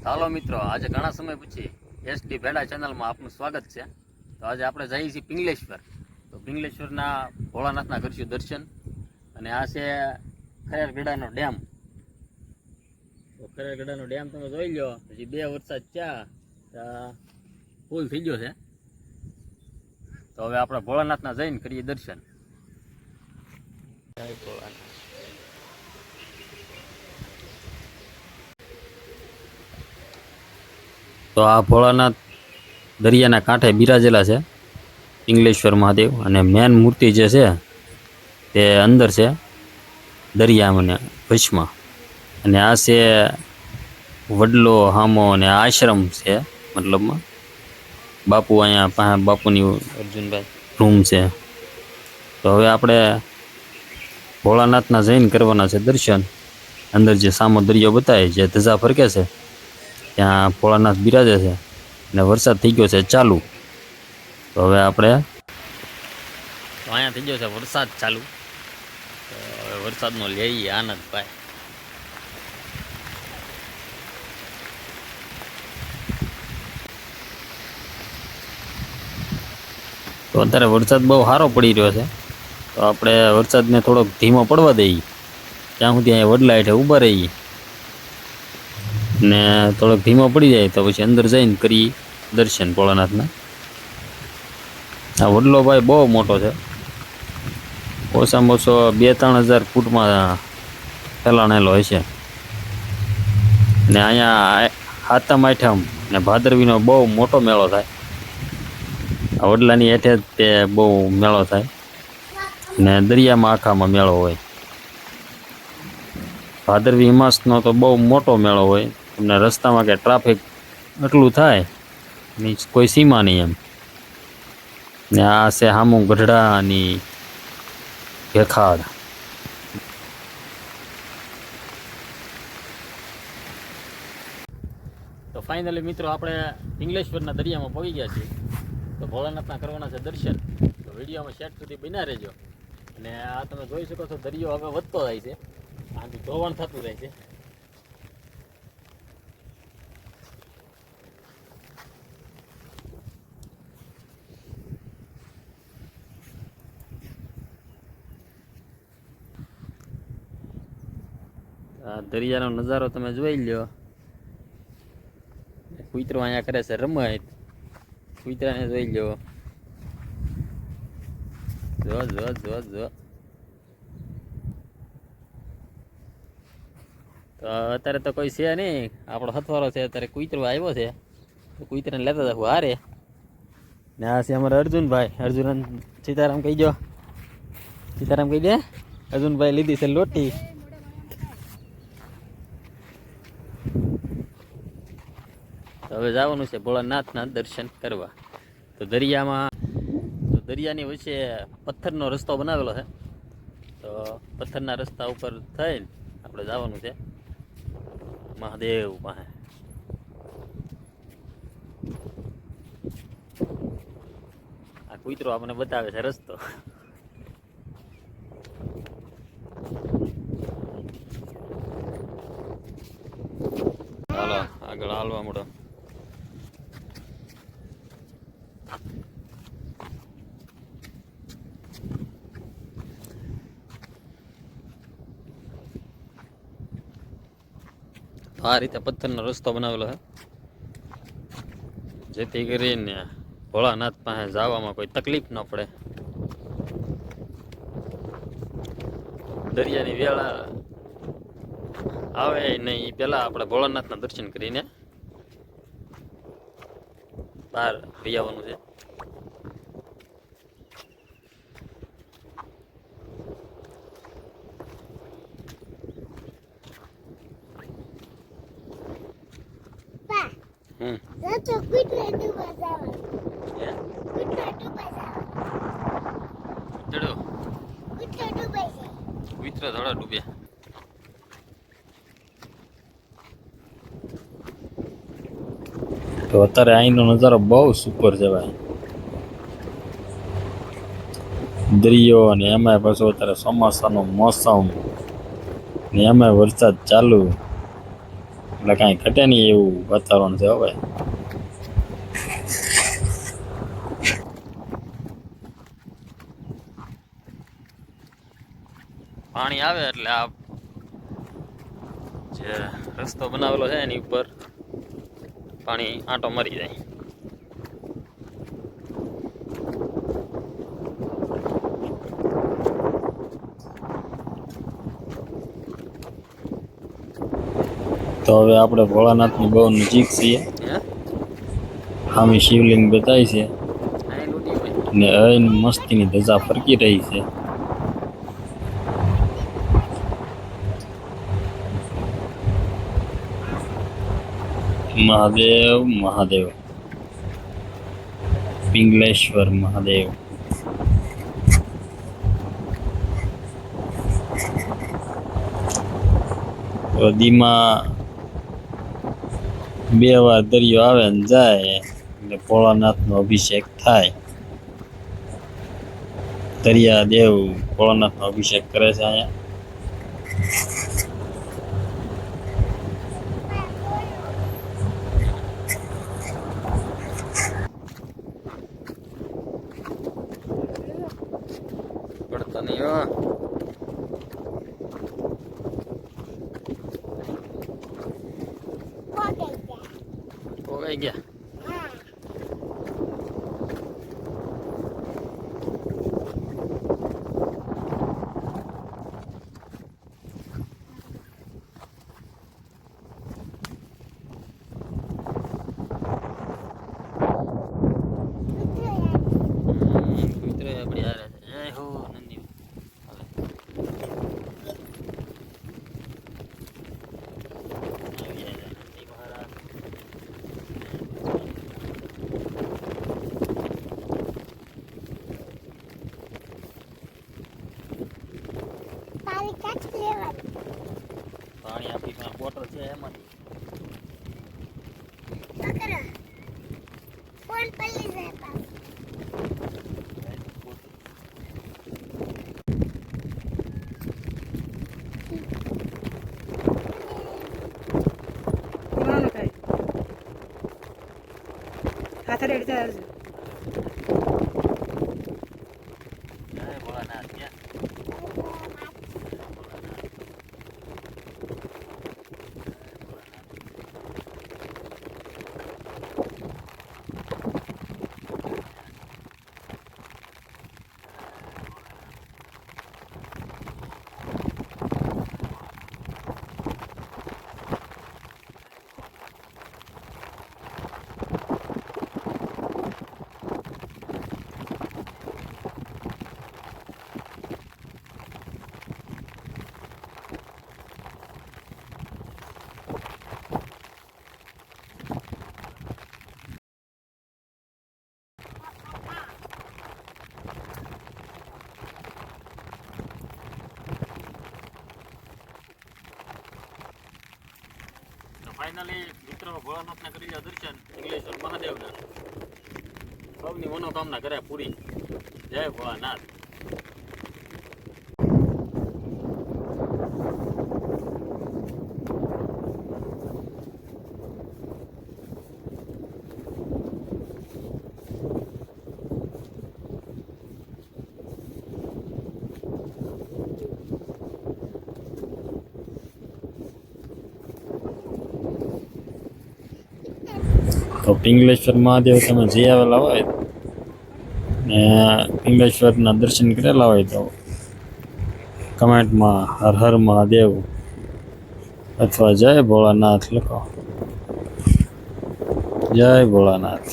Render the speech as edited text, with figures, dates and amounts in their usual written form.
હાલો મિત્રો, આજે ઘણા સમય પછી એસડી ભેડા ચેનલમાં આપનું સ્વાગત છે. તો આજે આપણે જઈએ છીએ પિંગલેશ્વર. તો પિંગલેશ્વરના ભોળાનાથના કરીશું દર્શન. અને આ છે ખરેરગઢાનો ડેમ. તો ખરેરગઢાનો ડેમ તમે જોઈ લો. હજી 2 વરસાદ થયા ફૂલ થઈ ગયો છે. તો હવે આપણે ભોળાનાથના જઈને કરીએ દર્શન. જય ભોળાનાથ. તો આ ભોળાનાથ દરિયાના કાંઠે બિરાજેલા છે, પિંગલેશ્વર મહાદેવ. અને મેન મૂર્તિ જે છે તે અંદર છે દરિયામાં વચમાં. અને આ છે વડલો હામો અને આશ્રમ છે, મતલબમાં બાપુ અહીંયા બાપુની અર્જુનભાઈ રૂમ છે. તો હવે આપણે ભોળાનાથના જઈને કરવાના છે દર્શન. અંદર જે સામો દરિયો બતાવે, જે ધજા ફરકે છે, ત્યાં ભોળાનાથ બિરાજે છે. અને વરસાદ થઈ ગયો છે ચાલુ. તો હવે આપણે અહીંયા થઈ ગયો છે વરસાદ ચાલુ. તો હવે વરસાદનો લઈએ આનંદ ભાઈ. તો અત્યારે વરસાદ બહુ સારો પડી રહ્યો છે. તો આપણે વરસાદને થોડોક ધીમો પડવા દઈએ, ત્યાં સુધી અહીંયા વડલા હેઠે ઊભા રહીએ. ને થોડોક ધીમો પડી જાય તો પછી અંદર જઈને કરી દર્શન ભોળાનાથના. આ વડલો ભાઈ બહુ મોટો છે, ઓછામાં ઓછો 2-3 હજાર ફૂટમાં ફેલાણેલો હોય છે. ને અહીંયા હાથમ આઠમ ને ભાદરવીનો બહુ મોટો મેળો થાય. આ વડલાની હેઠે જ તે બહુ મેળો થાય. ને દરિયામાં આખામાં મેળો હોય. ભાદરવી હિમાસનો તો બહુ મોટો મેળો હોય. તમને રસ્તામાં કે ટ્રાફિક એટલું થાય ની કોઈ સીમા નહીં એમ. ને આ છે હામું ગઢડાની ભેખાડ. તો ફાઇનલી મિત્રો આપણે પિંગલેશ્વરના દરિયામાં પહોંચી ગયા છીએ. તો ભોળાનાથના કરવાના છે દર્શન. તો વિડીયોમાં શેટ સુધી બન્યા રહેજો. અને આ તમે જોઈ શકો છો, દરિયો હવે વધતો જાય છે, આથી ધોવાણ થતું જાય છે. આ દરિયાનો નજારો તમે જોઈ લ્યો. કૂતરો અહીંયા કરે છે રમત. કૂતરાને જોઈ લ્યો. જો જો જો જો. તો અત્યારે તો કોઈ છે નહીં, આપણો હથવારો છે. અત્યારે કૂતરો આવ્યો છે, તો કૂતરાને લેતા જવું હારે. ને આ છે અમારા અર્જુનભાઈ. અર્જુન સીતારામ કહી દો. સીતારામ કહી દે. અર્જુનભાઈ લીધી છે લોટી. તો હવે જવાનું છે ભોળાનાથના દર્શન કરવા. તો દરિયાની વચ્ચે પથ્થરનો રસ્તો બનાવેલો છે. તો પથ્થરના રસ્તા ઉપર થઈને આપણે જવાનું છે મહાદેવ પાસે. આ કૂતરો આપણને બતાવે છે રસ્તો. હાલો આગળ હાલવા મળો. આ રીતે પથ્થરનો રસ્તો બનાવેલો છે, જેથી કરીને ભોળાનાથ પાસે જવામાં કોઈ તકલીફ ન પડે. દરિયાની વેળા આવે નહીં એ પહેલાં આપણે ભોળાનાથના દર્શન કરીને બહાર જઈ આવવાનું છે. કૂતરા થોડા ડૂબ્યા. તો અત્યારે અહીંનો નજારો બહુ સુપર છે ભાઈ. દરિયો અને એમાંય પાછો અત્યારે ચોમાસાનો મોસમ ને એમાંય વરસાદ ચાલુ. એટલે કાંઈ ઘટે નહીં એવું વાતાવરણ છે હવે. પાણી આવે એટલે આ જે રસ્તો બનાવેલો છે એની ઉપર પાણી આંટો મરી જાય. તો હવે આપણે ભોળાનાથની બહુ નજીક છીએ. સામે શિવલિંગ બતાય છે ને અહીં મસ્તીની ધજા ફરકી રહી છે. મહાદેવ મહાદેવ, પિંગલેશ્વર મહાદેવ. દીમાં 2 વાર દરિયો આવે ને જાય એટલે ભોળાનાથનો અભિષેક થાય. દરિયા દેવ ભોળાનાથનો અભિષેક કરે છે અહીંયા. પડતા નહીં હો. પોગાઈ ગયા. પાણી આપણી પાસે બોટલ છે એમાંથી ફોન પડી જાય પાસ. હાથ રેડી જય ભોળાનાથ. ક્યાં ફાઇનલી મિત્રો ભોળાનાથના કરી લીધા દર્શન. પિંગલેશ્વર મહાદેવના સૌની મનોકામના કર્યા પૂરી. જય ભોળાનાથ. તો પિંગલેશ્વર મહાદેવ તમે જઈ આવેલા હોય ને પિંગલેશ્વરના દર્શન કરેલા હોય તો કમેન્ટમાં હર હર મહાદેવ અથવા જય ભોળાનાથ લખો. જય ભોળાનાથ.